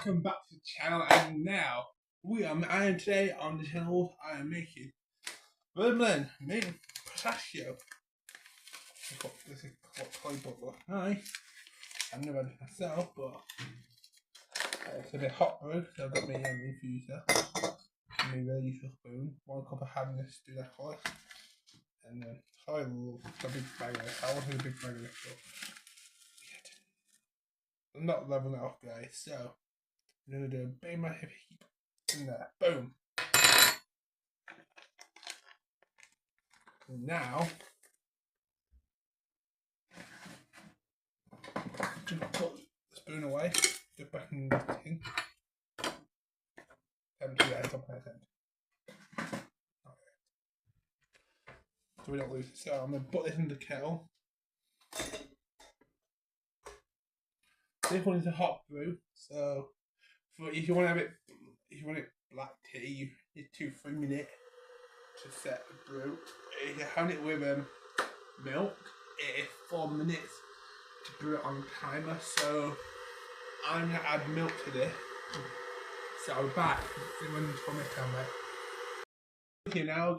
welcome back to the channel, and now I am today on the channel I am making bird&blend, making pistachio. This is what clay bottle. Hi. I've never done it myself, but it's a bit hot brew, so I've got my infuser, my razor spoon, 1 cup of hardness to that colour, and then a big bag of this. I wanted a big bag of this, but I'm not leveling it off, guys, so I'm going to do a big massive heap in there. Boom. And now, just put the spoon away, just back in the tin. Empty that, top of my tent. So we don't lose it. So I'm going to put this in the kettle. This one is a hot brew, so if you want to have it, if you want it black tea, you need 2-3 minutes to set the brew. If you're having it with milk, it is 4 minutes to brew it on timer. So I'm gonna add milk to this. So I'll be back when it's from this camera. Okay, now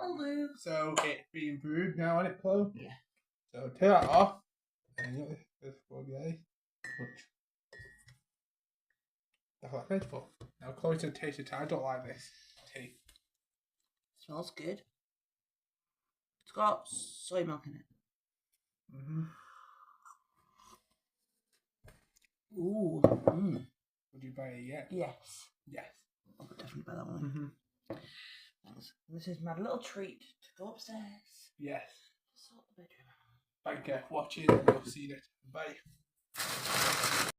Hello. So it's being brewed now, on it, Chloe? Yeah. So take that off, and you got this for guys. That's what it's made for. Now Chloe's gonna taste it. I don't like this tea. Smells good. It's got soy milk in it. Ooh. Would you buy it yet? Yes. Yes. I'll definitely buy that one. Thanks. This is my little treat to go upstairs. Yes. Sort the bedroom. Thank you for watching, and we'll see you next time. Bye.